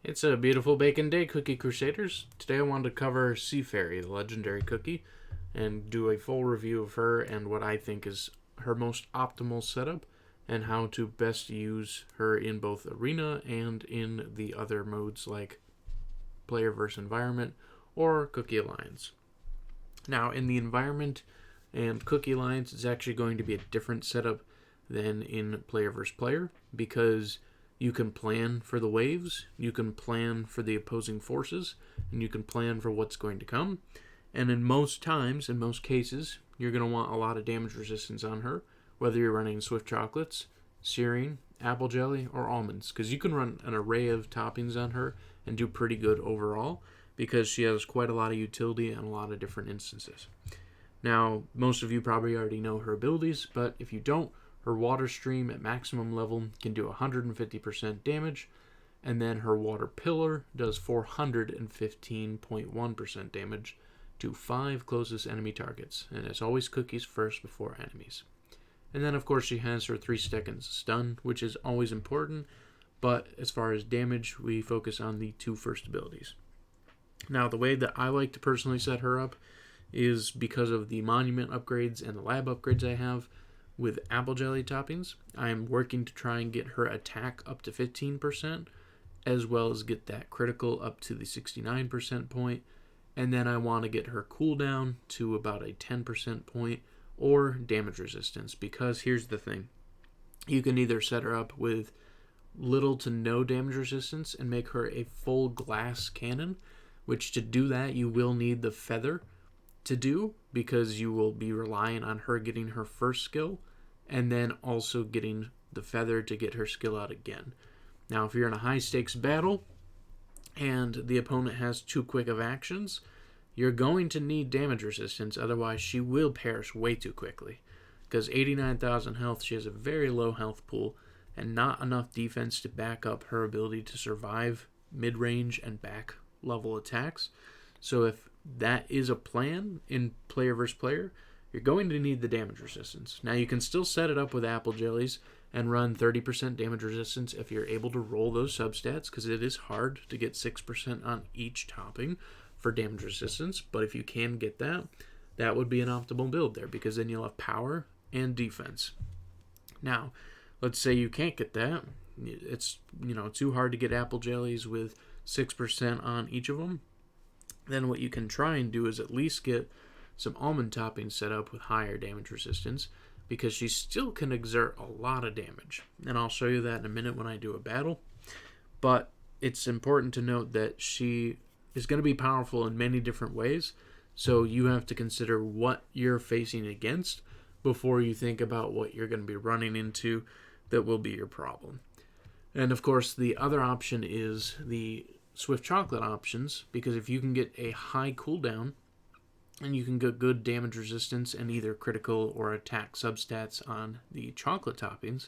It's a beautiful bacon day, Cookie Crusaders. Today I wanted to cover Sea Fairy, the legendary cookie, and do a full review of her and what I think is her most optimal setup and how to best use her in both arena and in the other modes like player versus environment or Cookie Alliance. Now, in the environment and Cookie Alliance, it's actually going to be a different setup than in player versus player because you can plan for the waves, you can plan for the opposing forces, and you can plan for what's going to come. And in most times, in most cases, you're going to want a lot of damage resistance on her, whether you're running Swift Chocolates, Serene, Apple Jelly, or Almonds, because you can run an array of toppings on her and do pretty good overall because she has quite a lot of utility in a lot of different instances. Now, most of you probably already know her abilities, but if you don't, her Water Stream at maximum level can do 150% damage, and then her Water Pillar does 415.1% damage to 5 closest enemy targets, and it's always cookies first before enemies. And then, of course, she has her 3 seconds stun, which is always important, but as far as damage, we focus on the 2 first abilities. Now, the way that I like to personally set her up is because of the monument upgrades and the lab upgrades I have. With Apple Jelly toppings, I'm working to try and get her attack up to 15%, as well as get that critical up to the 69% point, and then I want to get her cooldown to about a 10% point, or damage resistance, because here's the thing. You can either set her up with little to no damage resistance and make her a full glass cannon, which to do that you will need the feather to do, because you will be relying on her getting her first skill and then also getting the feather to get her skill out again. Now, if you're in a high stakes battle and the opponent has too quick of actions, you're going to need damage resistance, otherwise she will perish way too quickly. Because 89,000 health, she has a very low health pool and not enough defense to back up her ability to survive mid-range and back level attacks. So if that is a plan in player versus player, you're going to need the damage resistance. Now, you can still set it up with Apple Jellies and run 30% damage resistance if you're able to roll those substats, because it is hard to get 6% on each topping for damage resistance. But if you can get that, that would be an optimal build there, because then you'll have power and defense. Now, let's say you can't get that. It's too hard to get Apple Jellies with 6% on each of them. Then what you can try and do is at least get some almond toppings set up with higher damage resistance, because she still can exert a lot of damage. And I'll show you that in a minute when I do a battle. But it's important to note that she is going to be powerful in many different ways, so you have to consider what you're facing against before you think about what you're going to be running into that will be your problem. And of course, the other option is the Swift Chocolate options, because if you can get a high cooldown and you can get good damage resistance and either critical or attack substats on the chocolate toppings,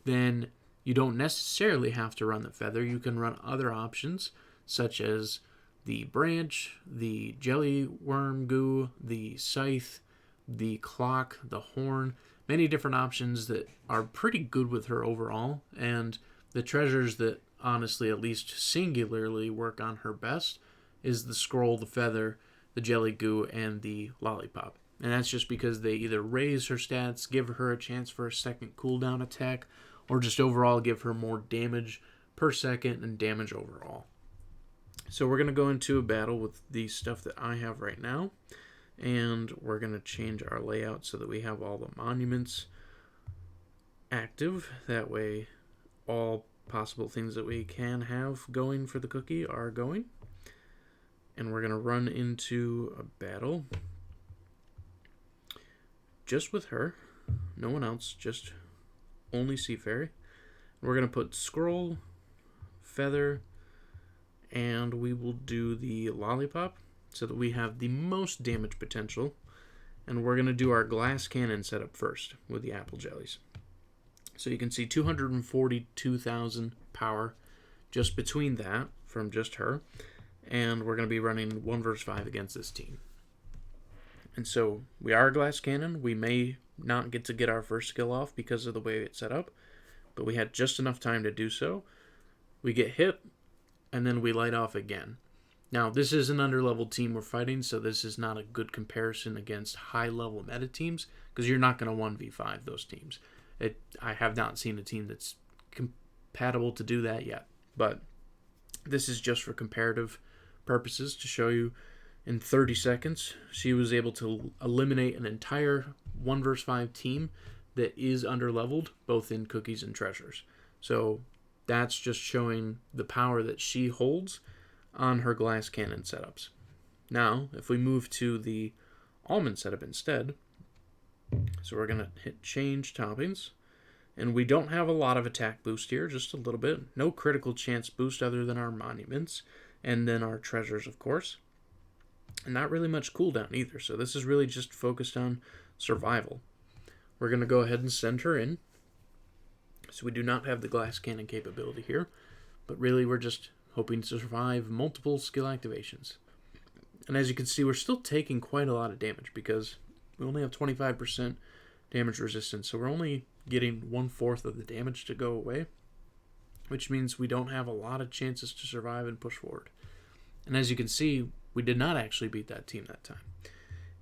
then you don't necessarily have to run the feather. You can run other options such as the branch, the jelly worm goo, the scythe, the clock, the horn, many different options that are pretty good with her overall. And the treasures that honestly, at least singularly, work on her best is the scroll, the feather, the jelly goo, and the lollipop. And that's just because they either raise her stats, give her a chance for a second cooldown attack, or just overall give her more damage per second and damage overall. So we're going to go into a battle with the stuff that I have right now, and we're going to change our layout so that we have all the monuments active. That way all possible things that we can have going for the cookie are going. And we're going to run into a battle just with her, no one else, just only Sea Fairy. We're going to put scroll, feather, and we will do the lollipop so that we have the most damage potential. And we're going to do our glass cannon setup first with the Apple Jellies. So you can see 242,000 power just between that from just her. And we're going to be running 1 versus 5 against this team. And so we are a glass cannon. We may not get our first skill off because of the way it's set up, but we had just enough time to do so. We get hit, and then we light off again. Now, this is an underleveled team we're fighting, so this is not a good comparison against high-level meta teams, because you're not going to 1v5 those teams. I have not seen a team that's compatible to do that yet, but this is just for comparative purposes to show you in 30 seconds, she was able to eliminate an entire 1 vs 5 team that is underleveled, both in cookies and treasures. So that's just showing the power that she holds on her glass cannon setups. Now, if we move to the almond setup instead, so we're going to hit change toppings, and we don't have a lot of attack boost here, just a little bit. No critical chance boost other than our monuments, and then our treasures, of course. And not really much cooldown either, so this is really just focused on survival. We're going to go ahead and send her in. So we do not have the glass cannon capability here, but really we're just hoping to survive multiple skill activations. And as you can see, we're still taking quite a lot of damage because we only have 25% damage resistance, so we're only getting 1/4 of the damage to go away, which means we don't have a lot of chances to survive and push forward. And as you can see, we did not actually beat that team that time.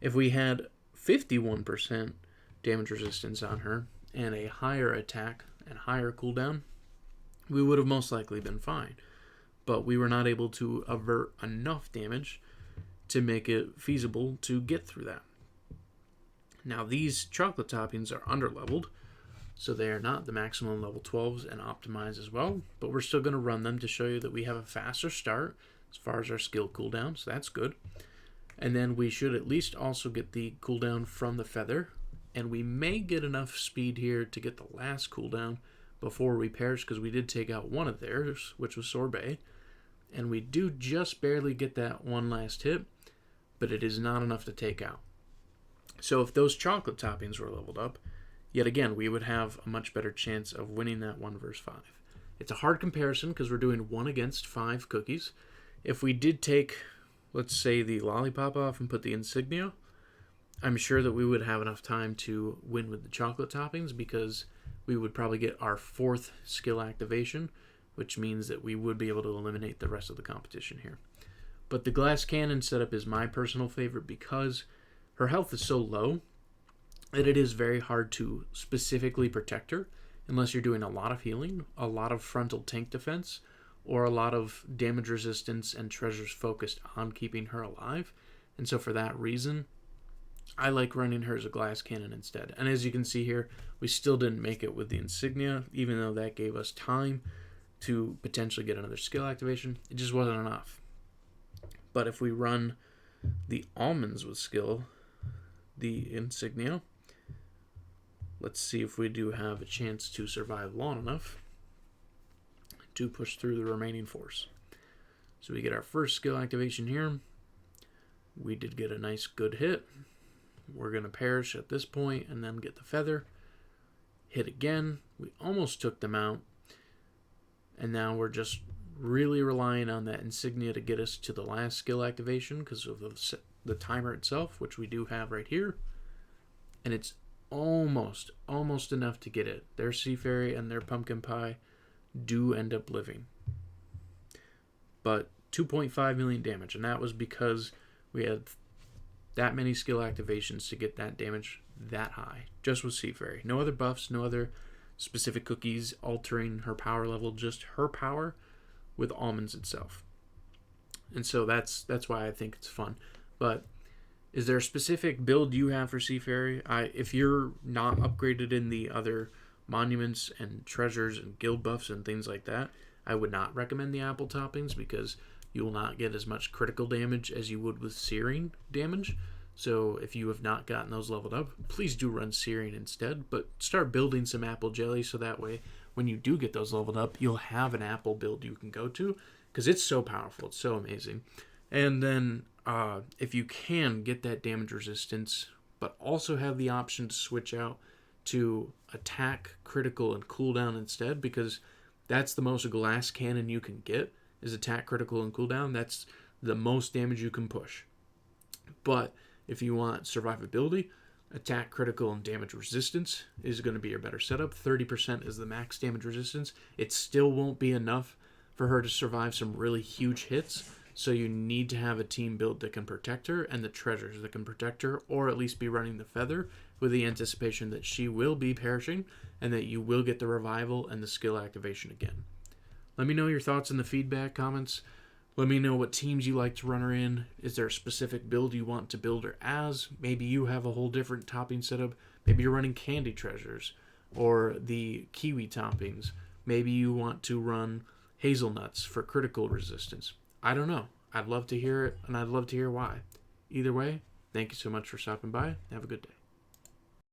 If we had 51% damage resistance on her and a higher attack and higher cooldown, we would have most likely been fine. But we were not able to avert enough damage to make it feasible to get through that. Now these chocolate toppings are underleveled, so they are not the maximum level 12s and optimized as well, but we're still going to run them to show you that we have a faster start as far as our skill cooldown, so that's good. And then we should at least also get the cooldown from the feather, and we may get enough speed here to get the last cooldown before we perish, because we did take out one of theirs, which was Sorbet, and we do just barely get that one last hit, but it is not enough to take out. So if those chocolate toppings were leveled up, yet again, we would have a much better chance of winning that 1 vs 5. It's a hard comparison because we're doing 1 against 5 cookies. If we did take, let's say, the lollipop off and put the insignia, I'm sure that we would have enough time to win with the chocolate toppings because we would probably get our 4th skill activation, which means that we would be able to eliminate the rest of the competition here. But the glass cannon setup is my personal favorite because her health is so low that it is very hard to specifically protect her unless you're doing a lot of healing, a lot of frontal tank defense, or a lot of damage resistance and treasures focused on keeping her alive. And so for that reason, I like running her as a glass cannon instead. And as you can see here, we still didn't make it with the insignia, even though that gave us time to potentially get another skill activation. It just wasn't enough. But if we run the almonds with skill, the insignia, let's see if we do have a chance to survive long enough to push through the remaining force. So we get our first skill activation here. We did get a nice good hit. We're going to perish at this point and then get the feather. Hit again. We almost took them out. And now we're just really relying on that insignia to get us to the last skill activation because of the timer itself, which we do have right here. And it's almost enough to get it. Their sea fairy and their pumpkin pie do end up living. But 2.5 million damage, and that was because we had that many skill activations to get that damage that high, just with sea fairy. No other buffs, no other specific cookies altering her power level, just her power with almonds itself. And so that's why I think it's fun. But is there a specific build you have for sea fairy? If you're not upgraded in the other monuments and treasures and guild buffs and things like that, I would not recommend the apple toppings because you will not get as much critical damage as you would with searing damage. So if you have not gotten those leveled up, please do run searing instead, but start building some apple jelly so that way when you do get those leveled up, you'll have an apple build you can go to because it's so powerful. It's so amazing. And then if you can get that damage resistance, but also have the option to switch out to attack, critical, and cooldown instead, because that's the most glass cannon you can get is attack, critical, and cooldown. That's the most damage you can push. But if you want survivability, attack, critical, and damage resistance is going to be your better setup. 30% is the max damage resistance. It still won't be enough for her to survive some really huge hits. So you need to have a team build that can protect her and the treasures that can protect her, or at least be running the feather with the anticipation that she will be perishing and that you will get the revival and the skill activation again. Let me know your thoughts in the feedback comments. Let me know what teams you like to run her in. Is there a specific build you want to build her as? Maybe you have a whole different topping setup. Maybe you're running candy treasures or the kiwi toppings. Maybe you want to run hazelnuts for critical resistance. I don't know. I'd love to hear it, and I'd love to hear why. Either way, thank you so much for stopping by. Have a good day.